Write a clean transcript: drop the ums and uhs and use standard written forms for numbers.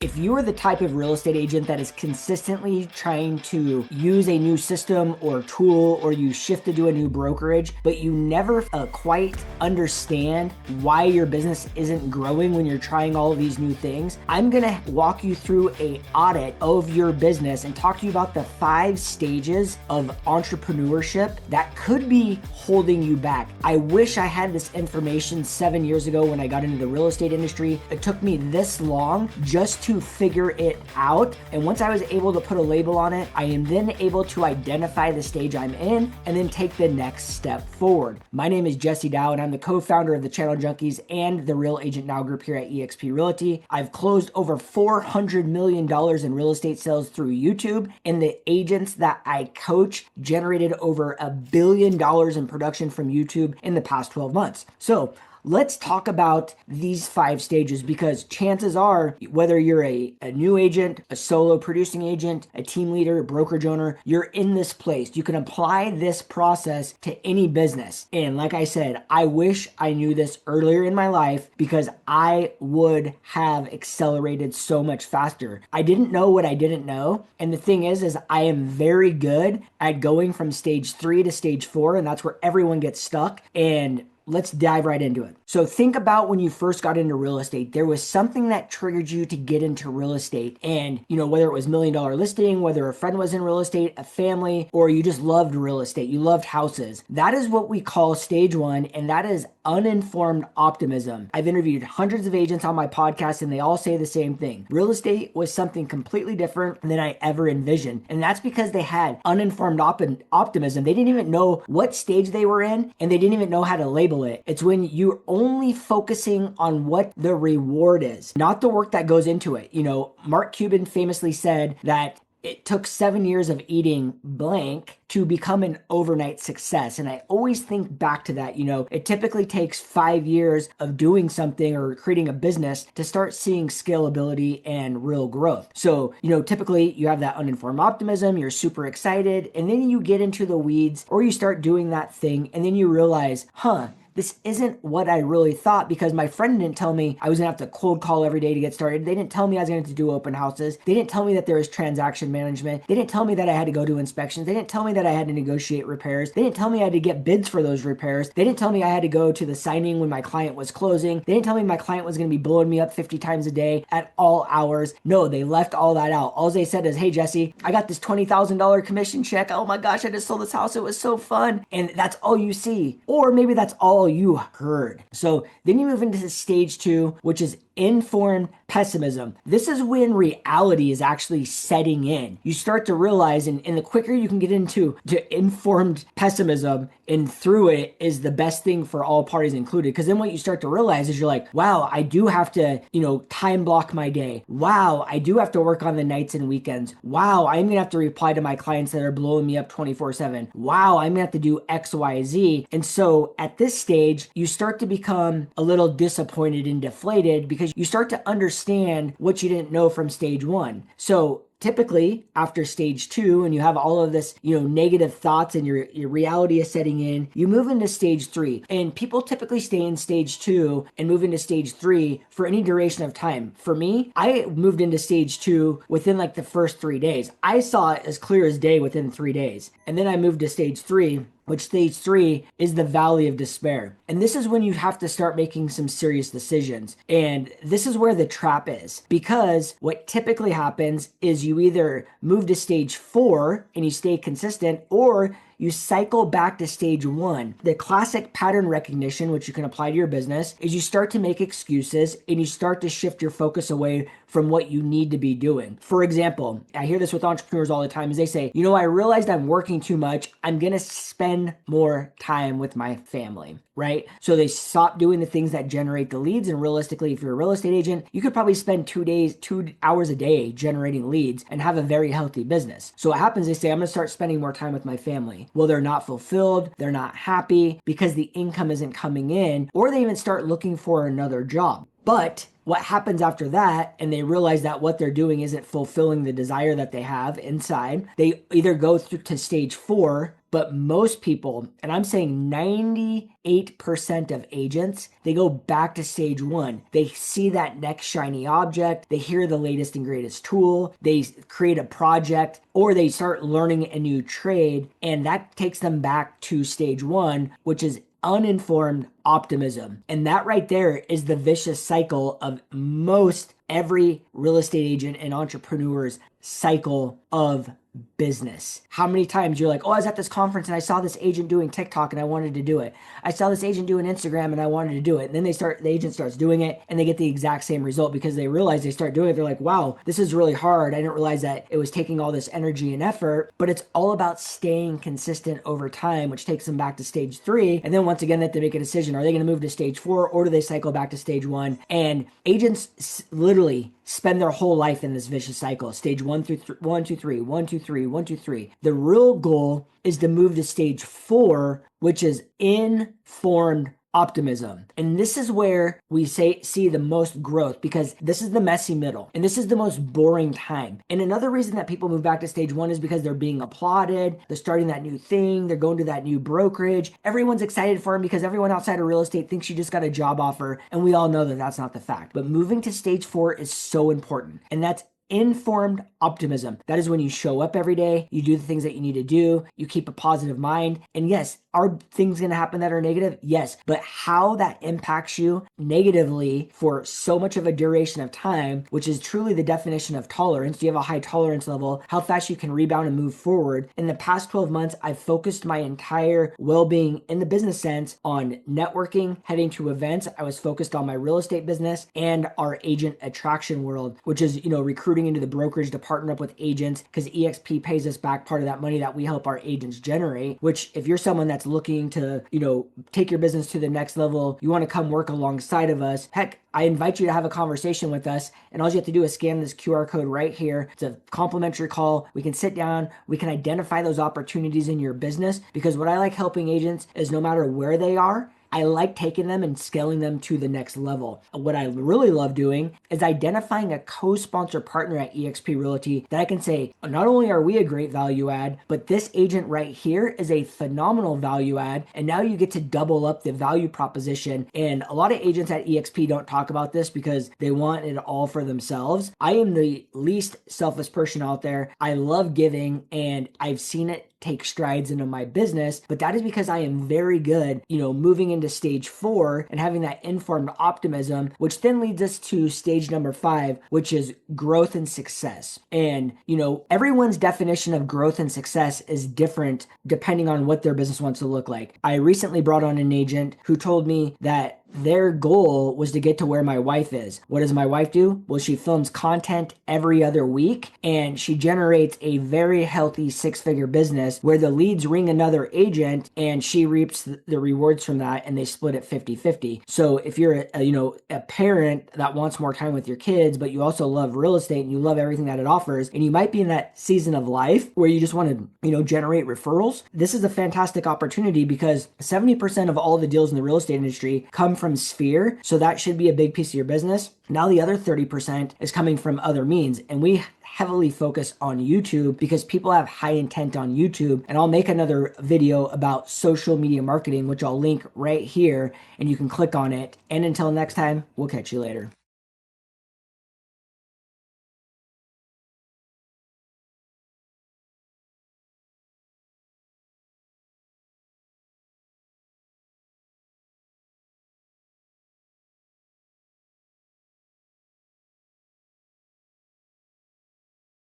If you are the type of real estate agent that is consistently trying to use a new system or tool, or you shifted to a new brokerage, but you never quite understand why your business isn't growing when you're trying all of these new things, I'm gonna walk you through an audit of your business and talk to you about the 5 stages of entrepreneurship that could be holding you back. I wish I had this information 7 years ago when I got into the real estate industry. It took me this long just to figure it out. And once I was able to put a label on it, I am then able to identify the stage I'm in and then take the next step forward. My name is Jesse Dow, and I'm the co-founder of the Channel Junkies and the Real Agent Now group here at eXp Realty. I've closed over $400 million in real estate sales through YouTube, and the agents that I coach generated over $1 billion in production from YouTube in the past 12 months. So let's talk about these 5 stages, because chances are, whether you're a new agent, a solo producing agent, a team leader, a brokerage owner, you're in this place. You can apply this process to any business. And like I said, I wish I knew this earlier in my life, because I would have accelerated so much faster. I didn't know what I didn't know. And the thing is I am very good at going from stage 3 to stage 4, and that's where everyone gets stuck. And let's dive right into it. So think about when you first got into real estate. There was something that triggered you to get into real estate. And, whether it was $1 million listing, whether a friend was in real estate, a family, or you just loved real estate, you loved houses. That is what we call stage 1, and that is uninformed optimism. I've interviewed hundreds of agents on my podcast, and they all say the same thing. Real estate was something completely different than I ever envisioned. And that's because they had uninformed optimism. They didn't even know what stage they were in, and they didn't even know how to label it. It's when you're only focusing on what the reward is, not the work that goes into it. Mark Cuban famously said that it took 7 years of eating blank to become an overnight success. And I always think back to that. It typically takes 5 years of doing something or creating a business to start seeing scalability and real growth. So, typically you have that uninformed optimism, you're super excited, and then you get into the weeds, or you start doing that thing, and then you realize, this isn't what I really thought, because my friend didn't tell me I was gonna have to cold call every day to get started. They didn't tell me I was gonna have to do open houses. They didn't tell me that there was transaction management. They didn't tell me that I had to go do inspections. They didn't tell me that I had to negotiate repairs. They didn't tell me I had to get bids for those repairs. They didn't tell me I had to go to the signing when my client was closing. They didn't tell me my client was gonna be blowing me up 50 times a day at all hours. No, they left all that out. All they said is, hey, Jesse, I got this $20,000 commission check. Oh my gosh, I just sold this house. It was so fun. And that's all you see. Or maybe that's all you heard. So then you move into stage 2, which is informed pessimism. This is when reality is actually setting in. You start to realize, and the quicker you can get into informed pessimism and through it is the best thing for all parties included. Because then what you start to realize is you're like, wow, I do have to, time block my day. Wow, I do have to work on the nights and weekends. Wow, I'm going to have to reply to my clients that are blowing me up 24/7. Wow, I'm going to have to do X, Y, Z. And so at this stage, you start to become a little disappointed and deflated, because you start to understand what you didn't know from stage 1. So typically after stage 2, and you have all of this, negative thoughts, and your reality is setting in, you move into stage 3. And people typically stay in stage 2 and move into stage 3 for any duration of time. For me, I moved into stage 2 within like the first 3 days. I saw it as clear as day within 3 days. And then I moved to stage 3, which stage 3 is the valley of despair. And this is when you have to start making some serious decisions. And this is where the trap is, because what typically happens is you either move to stage 4 and you stay consistent, or you cycle back to stage 1. The classic pattern recognition, which you can apply to your business, is you start to make excuses and you start to shift your focus away from what you need to be doing. For example, I hear this with entrepreneurs all the time, is they say, I realized I'm working too much. I'm going to spend more time with my family, right? So they stop doing the things that generate the leads. And realistically, if you're a real estate agent, you could probably spend 2 hours a day generating leads and have a very healthy business. So what happens, they say, I'm going to start spending more time with my family. Well, they're not fulfilled. They're not happy because the income isn't coming in, or they even start looking for another job. But what happens after that, and they realize that what they're doing isn't fulfilling the desire that they have inside, they either go through to stage 4 But most people, and I'm saying 98% of agents, they go back to stage one. They see that next shiny object, they hear the latest and greatest tool, they create a project, or they start learning a new trade, and that takes them back to stage one, which is uninformed optimism. And that right there is the vicious cycle of most every real estate agent and entrepreneur's cycle of business. How many times you're like, oh, I was at this conference and I saw this agent doing TikTok and I wanted to do it. I saw this agent doing Instagram and I wanted to do it. And then the agent starts doing it and they get the exact same result because they realize they start doing it. They're like, wow, this is really hard. I didn't realize that it was taking all this energy and effort, but it's all about staying consistent over time, which takes them back to stage three. And then once again, they have to make a decision. Are they going to move to stage four or do they cycle back to stage one? And agents literally spend their whole life in this vicious cycle. Stage 1 through 1, 2, 3, 1, 2, 3, 1, 2, 3. The real goal is to move to stage 4, which is informed optimism. And this is where we see the most growth because this is the messy middle and this is the most boring time. And another reason that people move back to stage 1 is because they're being applauded. They're starting that new thing. They're going to that new brokerage. Everyone's excited for them because everyone outside of real estate thinks you just got a job offer. And we all know that that's not the fact. But moving to stage 4 is so important. And that's informed optimism. That is when you show up every day, you do the things that you need to do, you keep a positive mind. And yes, are things going to happen that are negative? Yes. But how that impacts you negatively for so much of a duration of time, which is truly the definition of tolerance. Do you have a high tolerance level? How fast you can rebound and move forward? In the past 12 months, I've focused my entire well-being in the business sense on networking, heading to events. I was focused on my real estate business and our agent attraction world, which is, recruiting into the brokerage to partner up with agents because EXP pays us back part of that money that we help our agents generate, which if you're someone that's looking to, take your business to the next level, you want to come work alongside of us, heck, I invite you to have a conversation with us, and all you have to do is scan this QR code right here. It's a complimentary call. We can sit down. We can identify those opportunities in your business because what I like helping agents is no matter where they are, I like taking them and scaling them to the next level. What I really love doing is identifying a co-sponsor partner at eXp Realty that I can say, not only are we a great value add, but this agent right here is a phenomenal value add. And now you get to double up the value proposition. And a lot of agents at eXp don't talk about this because they want it all for themselves. I am the least selfish person out there. I love giving and I've seen it take strides into my business, but that is because I am very good, moving into stage 4 and having that informed optimism, which then leads us to stage number 5, which is growth and success. And, everyone's definition of growth and success is different depending on what their business wants to look like. I recently brought on an agent who told me that their goal was to get to where my wife is. What does my wife do? Well, she films content every other week and she generates a very healthy 6-figure business where the leads ring another agent and she reaps the rewards from that and they split it 50-50. So if you're a parent that wants more time with your kids, but you also love real estate and you love everything that it offers, and you might be in that season of life where you just want to, generate referrals, this is a fantastic opportunity because 70% of all the deals in the real estate industry come from Sphere. So that should be a big piece of your business. Now the other 30% is coming from other means. And we heavily focus on YouTube because people have high intent on YouTube. And I'll make another video about social media marketing, which I'll link right here and you can click on it. And until next time, we'll catch you later.